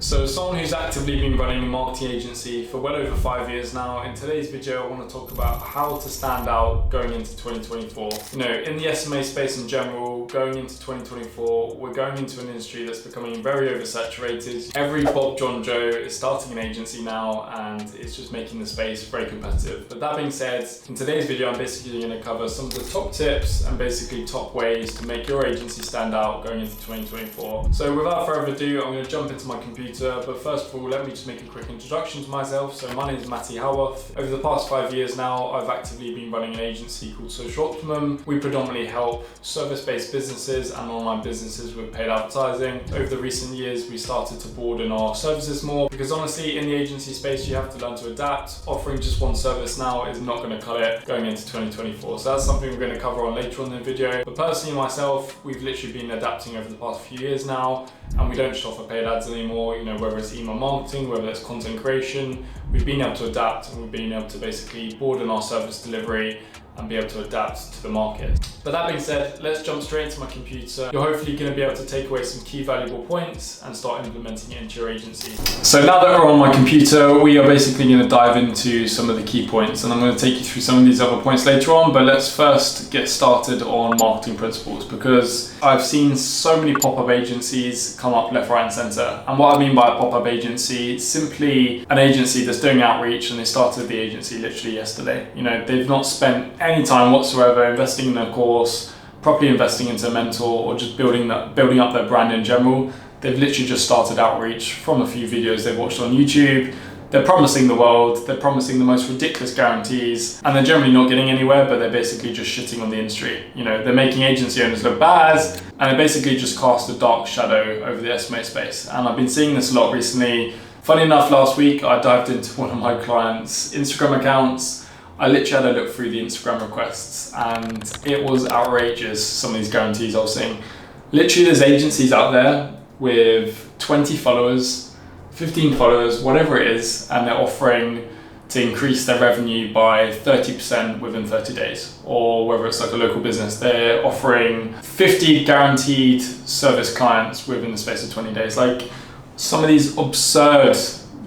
So as someone who's actively been running a marketing agency for well over 5 years now, in today's video I want to talk about how to stand out going into 2024. You know, in the SMA space in general, going into 2024, we're going into an industry that's becoming very oversaturated. Every Bob, John, Joe is starting an agency now and it's just making the space very competitive. But that being said, in today's video I'm basically going to cover some of the top tips and basically top ways to make your agency stand out going into 2024. So without further ado, I'm going to jump into my computer. But first of all, let me just make a quick introduction to myself. So my name is Matty Howarth. Over the past 5 years now, I've actively been running an agency called Social Optimum. We predominantly help service-based businesses and online businesses with paid advertising. Over the recent years, we started to broaden our services more because honestly, in the agency space, you have to learn to adapt. Offering just one service now is not going to cut it going into 2024. So that's something we're going to cover on later on in the video. But personally, myself, we've literally been adapting over the past few years now, and we don't just offer paid ads anymore. You know, whether it's email marketing, whether it's content creation, we've been able to adapt and we've been able to basically broaden our service delivery and be able to adapt to the market. But that being said, let's jump straight into my computer. You're hopefully going to be able to take away some key valuable points and start implementing it into your agency. So now that we're on my computer, we are basically going to dive into some of the key points, and I'm going to take you through some of these other points later on, but let's first get started on marketing principles, because I've seen so many pop-up agencies come up left, right and center. And what I mean by a pop-up agency, it's simply an agency that's doing outreach, and they started the agency literally yesterday. You know, they've not spent any time whatsoever investing in a course, properly investing into a mentor, or just building up their brand in general. They've literally just started outreach from a few videos they've watched on YouTube. They're promising the world, they're promising the most ridiculous guarantees, and they're generally not getting anywhere, but they're basically just shitting on the industry. You know, they're making agency owners look bad, and they basically just cast a dark shadow over the SMA space. And I've been seeing this a lot recently. Funny enough, last week I dived into one of my clients' Instagram accounts. I literally had a look through the Instagram requests and it was outrageous, some of these guarantees I was seeing. Literally there's agencies out there with 20 followers, 15 followers, whatever it is, and they're offering to increase their revenue by 30% within 30 days. Or whether it's like a local business, they're offering 50 guaranteed service clients within the space of 20 days. Like some of these absurd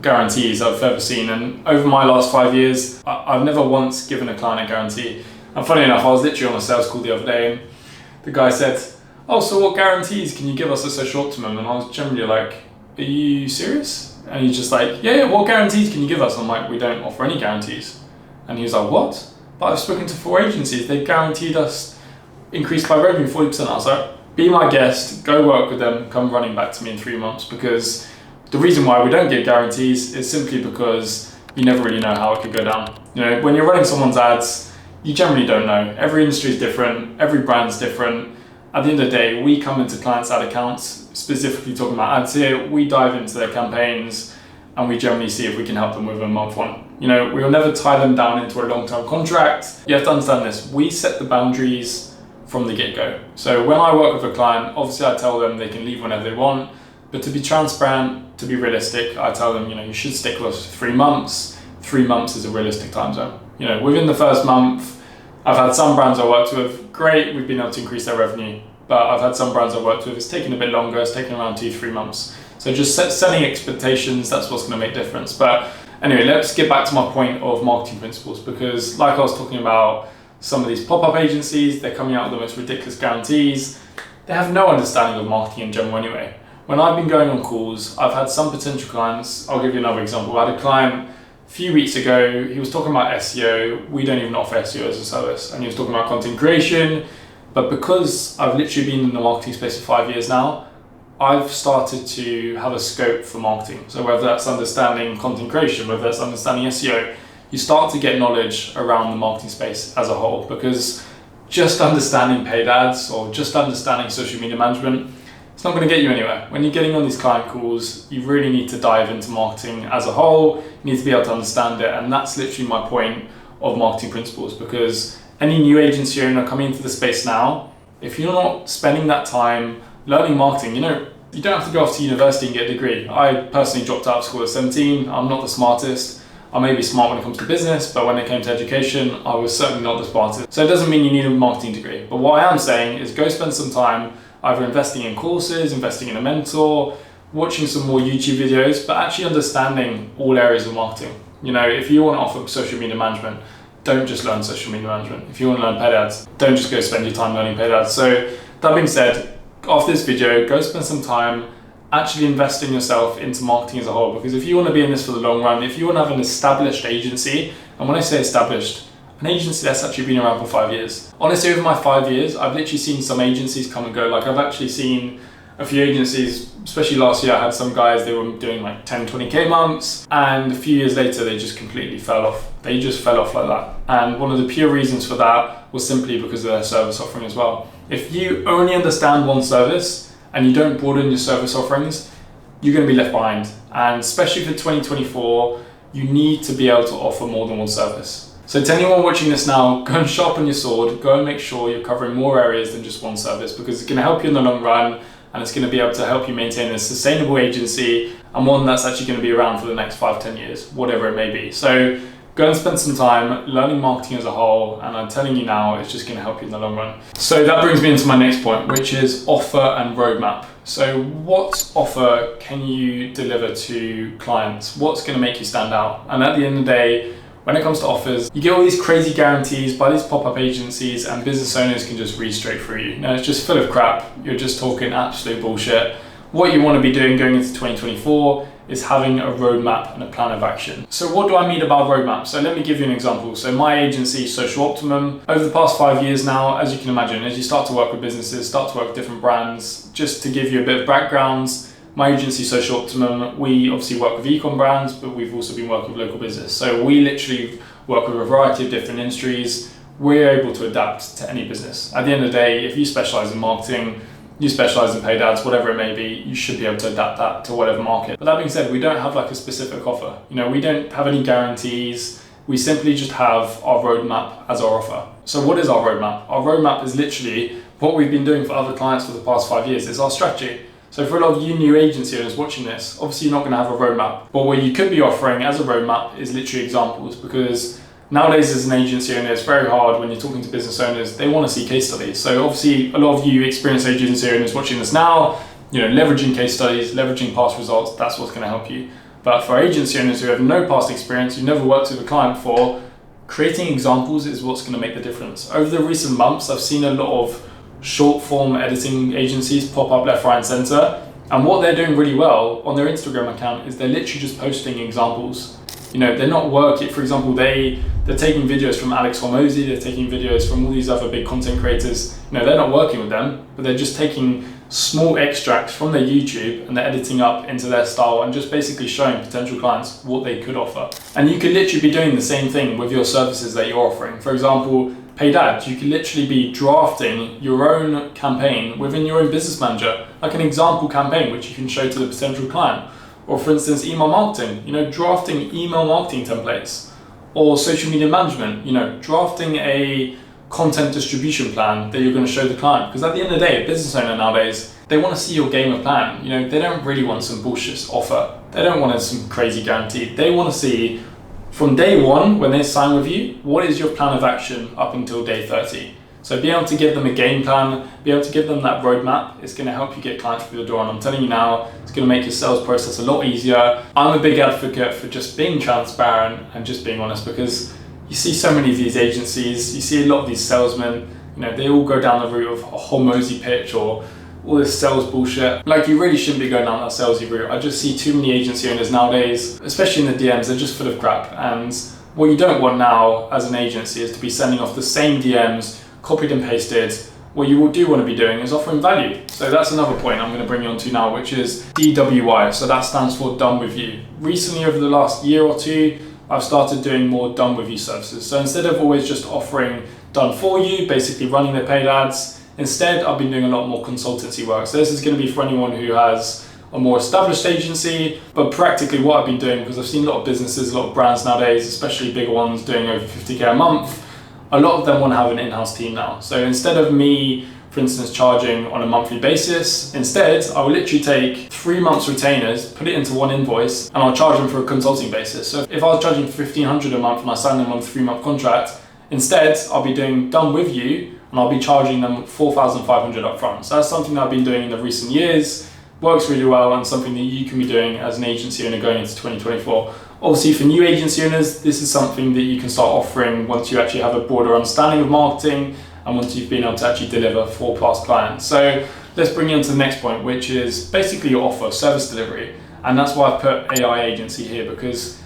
guarantees I've ever seen, and over my last 5 years I've never once given a client a guarantee. And funny enough, I was literally on a sales call the other day and the guy said, "Oh, so what guarantees can you give us at Social Optimum?" And I was generally like, "Are you serious?" And he's just like, yeah, what guarantees can you give us?" I'm like, "We don't offer any guarantees." And he was like, "What?" "But I've spoken to 4 agencies, they've guaranteed us increase by revenue 40%. I was like, "Be my guest, go work with them, come running back to me in 3 months," because the reason why we don't give guarantees is simply because you never really know how it could go down. You know, when you're running someone's ads, you generally don't know. Every industry is different, every brand's different. At the end of the day, we come into clients' ad accounts, specifically talking about ads here, we dive into their campaigns and we generally see if we can help them with a month one. You know, we will never tie them down into a long-term contract. You have to understand this. We set the boundaries from the get-go. So when I work with a client, obviously I tell them they can leave whenever they want. But to be transparent, to be realistic, I tell them, you know, you should stick with us for 3 months. 3 months is a realistic time zone. You know, within the first month, I've had some brands I worked with, great, we've been able to increase their revenue. But I've had some brands I worked with, it's taken a bit longer, it's taken around 2-3 months. So just setting expectations, that's what's going to make difference. But anyway, let's get back to my point of marketing principles, because like I was talking about, some of these pop-up agencies, they're coming out with the most ridiculous guarantees. They have no understanding of marketing in general anyway. When I've been going on calls, I've had some potential clients. I'll give you another example. I had a client a few weeks ago, he was talking about SEO. We don't even offer SEO as a service. And he was talking about content creation. But because I've literally been in the marketing space for 5 years now, I've started to have a scope for marketing. So whether that's understanding content creation, whether that's understanding SEO, you start to get knowledge around the marketing space as a whole, because just understanding paid ads or just understanding social media management, it's not going to get you anywhere. When you're getting on these client calls, you really need to dive into marketing as a whole. You need to be able to understand it. And that's literally my point of marketing principles, because any new agency owner coming into the space now, if you're not spending that time learning marketing, you know, you don't have to go off to university and get a degree. I personally dropped out of school at 17. I'm not the smartest. I may be smart when it comes to business, but when it came to education, I was certainly not the smartest. So it doesn't mean you need a marketing degree. But what I am saying is go spend some time either investing in courses, investing in a mentor, watching some more YouTube videos, but actually understanding all areas of marketing. You know, if you want to offer social media management, don't just learn social media management. If you want to learn paid ads, don't just go spend your time learning paid ads. So that being said, after this video, go spend some time actually investing yourself into marketing as a whole, because if you want to be in this for the long run, if you want to have an established agency, and when I say established, an agency that's actually been around for 5 years. Honestly, over my 5 years, I've literally seen some agencies come and go. Like I've actually seen a few agencies, especially last year, I had some guys, they were doing like 10, 20K months, and a few years later, they just completely fell off. They just fell off like that. And one of the pure reasons for that was simply because of their service offering as well. If you only understand one service and you don't broaden your service offerings, you're going to be left behind. And especially for 2024, you need to be able to offer more than one service. So to anyone watching this now, go and sharpen your sword, go and make sure you're covering more areas than just one service, because it's going to help you in the long run, and it's going to be able to help you maintain a sustainable agency and one that's actually going to be around for the next 5-10 years, whatever it may be. So go and spend some time learning marketing as a whole, and I'm telling you now, it's just going to help you in the long run. So that brings me into my next point, which is offer and roadmap. So what offer can you deliver to clients? What's going to make you stand out? And at the end of the day, when it comes to offers, you get all these crazy guarantees by these pop-up agencies, and business owners can just read straight through you. Now, it's just full of crap. You're just talking absolute bullshit. What you want to be doing going into 2024 is having a roadmap and a plan of action. So what do I mean about roadmap? So let me give you an example. So my agency, Social Optimum, over the past 5 years now, as you can imagine, as you start to work with businesses, start to work with different brands, just to give you a bit of background, my agency, Social Optimum, we obviously work with e-com brands, but we've also been working with local business. So we literally work with a variety of different industries. We're able to adapt to any business. At the end of the day, if you specialize in marketing, you specialize in paid ads, whatever it may be, you should be able to adapt that to whatever market. But that being said, we don't have like a specific offer. You know, we don't have any guarantees. We simply just have our roadmap as our offer. So what is our roadmap? Our roadmap is literally what we've been doing for other clients for the past 5 years. It's our strategy. So for a lot of you new agency owners watching this, obviously you're not going to have a roadmap. But what you could be offering as a roadmap is literally examples, because nowadays as an agency owner, it's very hard when you're talking to business owners, they want to see case studies. So obviously a lot of you experienced agency owners watching this now, you know, leveraging case studies, leveraging past results, that's what's going to help you. But for agency owners who have no past experience, who never worked with a client before, creating examples is what's going to make the difference. Over the recent months, I've seen a lot of short form editing agencies pop up left, right and center. And what they're doing really well on their Instagram account is they're literally just posting examples. You know, they're not working, for example, they're taking videos from Alex Hormozy, they're taking videos from all these other big content creators. You know, they're not working with them, but they're just taking small extracts from their YouTube and they're editing up into their style and just basically showing potential clients what they could offer. And you could literally be doing the same thing with your services that you're offering. For example, paid ads, you could literally be drafting your own campaign within your own business manager, like an example campaign which you can show to the potential client. Or for instance, email marketing, you know, drafting email marketing templates. Or social media management, you know, drafting a content distribution plan that you're going to show the client. Because at the end of the day, a business owner nowadays, they want to see your game of plan. You know, they don't really want some bullshit offer. They don't want some crazy guarantee. They want to see from day one, when they sign with you, what is your plan of action up until day 30? So being able to give them a game plan, be able to give them that roadmap, it's going to help you get clients through the door. And I'm telling you now, it's going to make your sales process a lot easier. I'm a big advocate for just being transparent and just being honest, because you see so many of these agencies, you see a lot of these salesmen, you know, they all go down the route of a Hormozy pitch or all this sales bullshit. Like, you really shouldn't be going down that salesy route. I just see too many agency owners nowadays, especially in the DMs, they're just full of crap. And what you don't want now as an agency is to be sending off the same DMs, copied and pasted. What you do want to be doing is offering value. So that's another point I'm going to bring you on to now, which is DWI. So that stands for done with you. Recently, over the last year or two, I've started doing more done with you services. So instead of always just offering done for you, basically running their paid ads, instead I've been doing a lot more consultancy work. So this is going to be for anyone who has a more established agency, but practically what I've been doing, because I've seen a lot of businesses, a lot of brands nowadays, especially bigger ones doing over 50K a month, a lot of them want to have an in-house team now. So instead of me, for instance, charging on a monthly basis, instead, I will literally take 3 months retainers, put it into one invoice, and I'll charge them for a consulting basis. So if I was charging $1,500 a month and I signed them on a 3-month contract, instead, I'll be doing done with you, and I'll be charging them $4,500 up front. So that's something that I've been doing in the recent years. works really well and something that you can be doing as an agency owner going into 2024. Obviously, for new agency owners, this is something that you can start offering once you actually have a broader understanding of marketing and once you've been able to actually deliver for past clients. So let's bring you on to the next point, which is basically your offer, service delivery. And that's why I've put AI agency here, because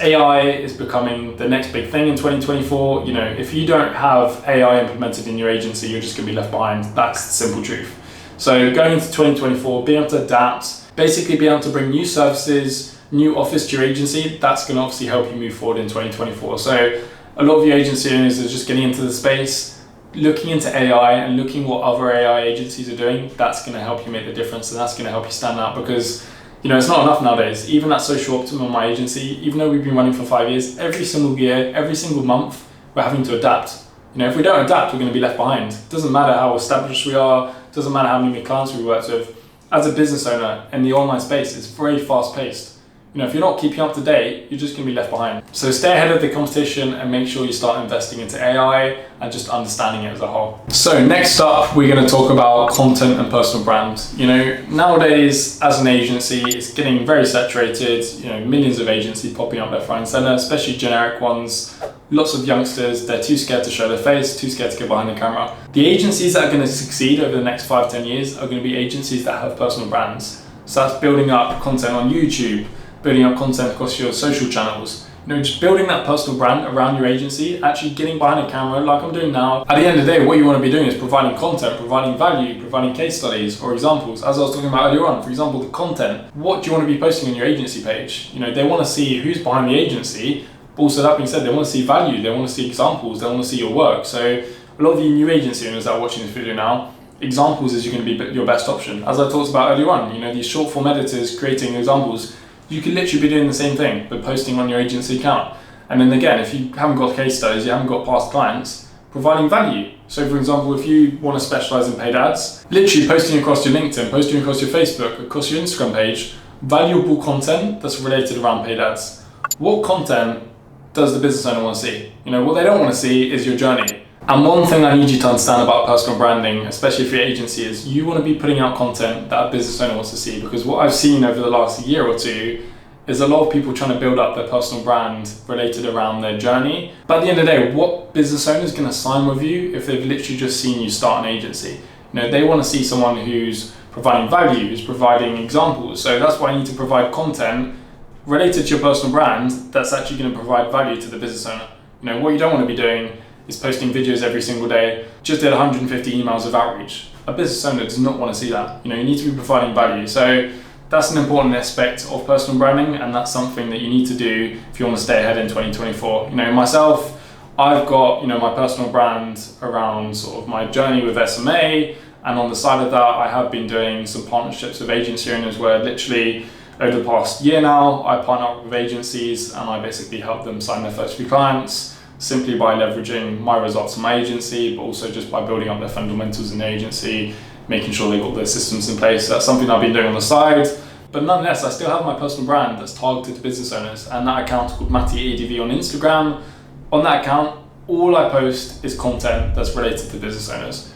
AI is becoming the next big thing in 2024. If you don't have AI implemented in your agency, you're just going to be left behind. That's the simple truth. So going into 2024, being able to adapt, basically being able to bring new services, new offers to your agency, that's going to obviously help you move forward in 2024. So a lot of your agency owners are just getting into the space, looking into AI and looking what other AI agencies are doing. That's going to help you make the difference, and that's going to help you stand out, because it's not enough nowadays. Even at Social Optimum, my agency, even though we've been running for 5 years, every single year, every single month, we're having to adapt. If we don't adapt, we're going to be left behind. It doesn't matter how established we are, it doesn't matter how many clients we work with. As a business owner in the online space, it's very fast paced. If you're not keeping up to date, you're just going to be left behind. So stay ahead of the competition and make sure you start investing into AI and just understanding it as a whole. So next up, we're going to talk about content and personal brand. Nowadays, as an agency, it's getting very saturated. Millions of agencies popping up left, right, and center, especially generic ones. Lots of youngsters, they're too scared to show their face, too scared to get behind the camera. The agencies that are going to succeed over the next 5-10 years are going to be agencies that have personal brands. So that's building up content on YouTube, building up content across your social channels, just building that personal brand around your agency, actually getting behind a camera like I'm doing now. At the end of the day, what you want to be doing is providing content, providing value, providing case studies or examples. As I was talking about earlier on, for example, the content. What do you want to be posting on your agency page? They want to see who's behind the agency, but also that being said, they want to see value, they want to see examples, they want to see your work. So a lot of you new agency owners that are watching this video now, examples is going to be your best option. As I talked about earlier on, these short form editors creating examples, you could literally be doing the same thing, but posting on your agency account. And then again, if you haven't got case studies, you haven't got past clients, providing value. So for example, if you want to specialize in paid ads, literally posting across your LinkedIn, posting across your Facebook, across your Instagram page, valuable content that's related around paid ads. What content does the business owner want to see? What they don't want to see is your journey. And one thing I need you to understand about personal branding, especially for your agency, is you want to be putting out content that a business owner wants to see. Because what I've seen over the last year or two is a lot of people trying to build up their personal brand related around their journey. But at the end of the day, what business owner is going to sign with you if they've literally just seen you start an agency? They want to see someone who's providing value, who's providing examples. So that's why I need to provide content related to your personal brand that's actually going to provide value to the business owner. What you don't want to be doing is posting videos every single day. Just did 150 emails of outreach. A business owner does not want to see that. You need to be providing value. So that's an important aspect of personal branding, and that's something that you need to do if you want to stay ahead in 2024. Myself, I've got my personal brand around sort of my journey with SMA, and on the side of that, I have been doing some partnerships with agency owners where literally over the past year now, I partner up with agencies and I basically help them sign their first few clients, simply by leveraging my results in my agency, but also just by building up their fundamentals in the agency, making sure they've got their systems in place. That's something I've been doing on the side. But nonetheless, I still have my personal brand that's targeted to business owners, and that account is called MattyADV on Instagram. On that account, all I post is content that's related to business owners.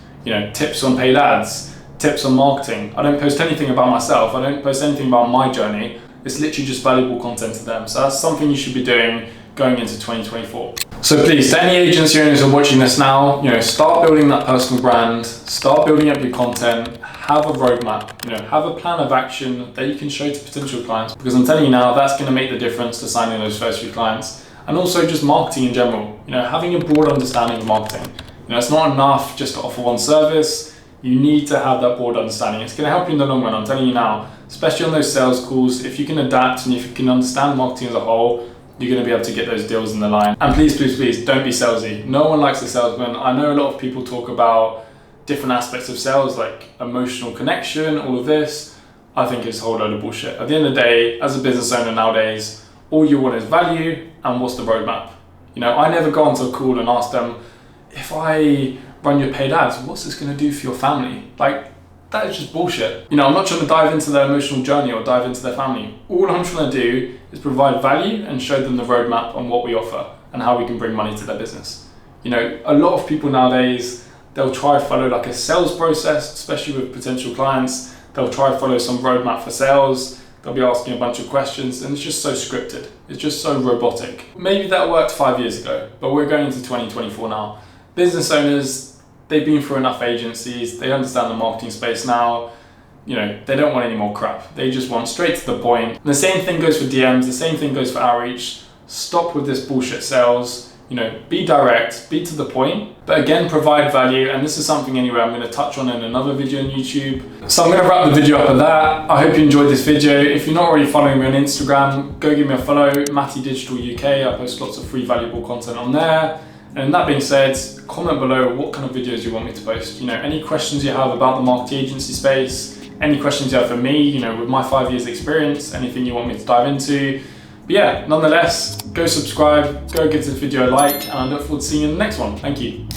Tips on paid ads, tips on marketing. I don't post anything about myself. I don't post anything about my journey. It's literally just valuable content to them. So that's something you should be doing going into 2024. So please, to any agency owners who are watching this now, start building that personal brand, start building up your content, have a roadmap, have a plan of action that you can show to potential clients, because I'm telling you now, that's going to make the difference to signing those first few clients. And also just marketing in general, having a broad understanding of marketing. It's not enough just to offer one service. You need to have that broad understanding. It's going to help you in the long run, I'm telling you now, especially on those sales calls. If you can adapt and if you can understand marketing as a whole, you're going to be able to get those deals in the line. And please, please, please don't be salesy. No one likes a salesman. I know a lot of people talk about different aspects of sales like emotional connection, all of this. I think it's a whole load of bullshit. At the end of the day, as a business owner nowadays, all you want is value and what's the roadmap. I never go onto a call and ask them, if I run your paid ads, what's this going to do for your family? That is just bullshit. I'm not trying to dive into their emotional journey or dive into their family. All I'm trying to do is provide value and show them the roadmap on what we offer and how we can bring money to their business. A lot of people nowadays, they'll try to follow like a sales process, especially with potential clients. They'll try to follow some roadmap for sales. They'll be asking a bunch of questions, and it's just so scripted. It's just so robotic. Maybe that worked 5 years ago, but we're going into 2024 now. Business owners, they've been through enough agencies. They understand the marketing space now. You know, they don't want any more crap. They just want straight to the point. And the same thing goes for DMs. The same thing goes for outreach. Stop with this bullshit sales. You know, be direct, be to the point, but again, provide value. And this is something anyway I'm going to touch on in another video on YouTube. So I'm going to wrap the video up at that. I hope you enjoyed this video. If you're not already following me on Instagram, go give me a follow, Matty Digital UK. I post lots of free valuable content on there. And that being said, comment below what kind of videos you want me to post. You know, any questions you have about the marketing agency space, any questions you have for me, you know, with my 5 years experience, anything you want me to dive into. But yeah, nonetheless, go subscribe, go give this video a like, and I look forward to seeing you in the next one. Thank you.